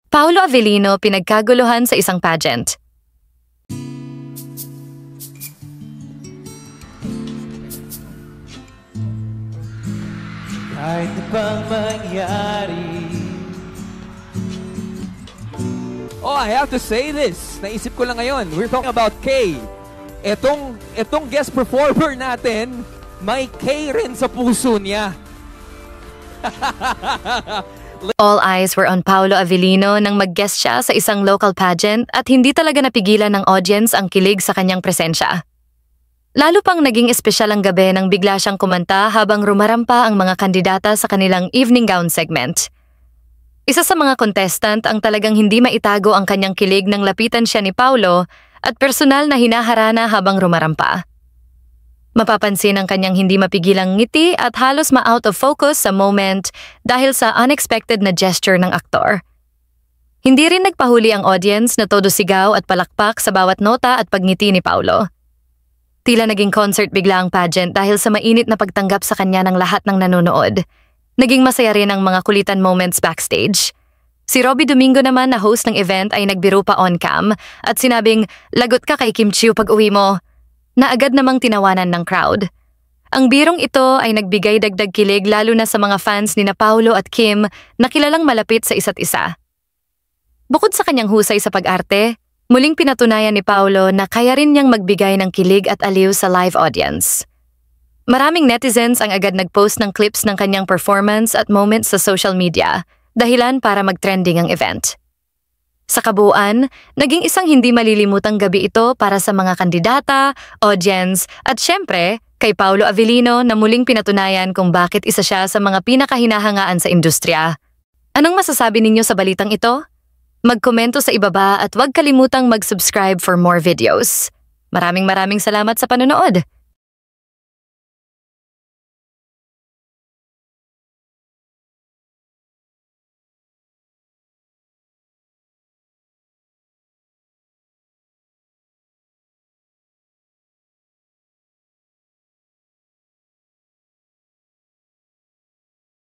Paolo Avellino pinagkaguluhan sa isang pageant. Kahit na pang mangyari. Oh, I have to say this. Naisip ko lang ngayon. We're talking about K. Etong guest performer natin, may K rin sa puso niya. All eyes were on Paolo Avellino nang mag-guest siya sa isang local pageant at hindi talaga napigilan ng audience ang kilig sa kanyang presensya. Lalo pang naging espesyal ang gabi nang bigla siyang kumanta habang rumarampa ang mga kandidata sa kanilang evening gown segment. Isa sa mga contestant ang talagang hindi maitago ang kanyang kilig nang lapitan siya ni Paolo at personal na hinaharana habang rumarampa. Mapapansin ang kanyang hindi mapigilang ngiti at halos ma-out of focus sa moment dahil sa unexpected na gesture ng aktor. Hindi rin nagpahuli ang audience na todo sigaw at palakpak sa bawat nota at pagngiti ni Paolo. Tila naging concert bigla ang pageant dahil sa mainit na pagtanggap sa kanya ng lahat ng nanonood. Naging masaya rin ang mga kulitan moments backstage. Si Robby Domingo naman na host ng event ay nagbiro pa on-cam at sinabing, "Lagot ka kay Kim Chiu pag uwi mo," na agad namang tinawanan ng crowd. Ang birong ito ay nagbigay dagdag kilig lalo na sa mga fans ni na Paolo at Kim na kilalang malapit sa isa't isa. Bukod sa kanyang husay sa pag-arte, muling pinatunayan ni Paolo na kaya rin niyang magbigay ng kilig at aliw sa live audience. Maraming netizens ang agad nag-post ng clips ng kanyang performance at moments sa social media, dahilan para mag-trending ang event. Sa kabuuan, naging isang hindi malilimutang gabi ito para sa mga kandidata, audience, at syempre, kay Paolo Avellino na muling pinatunayan kung bakit isa siya sa mga pinakahinahangaan sa industriya. Anong masasabi ninyo sa balitang ito? Magkomento sa ibaba at huwag kalimutang mag-subscribe for more videos. Maraming salamat sa panonood!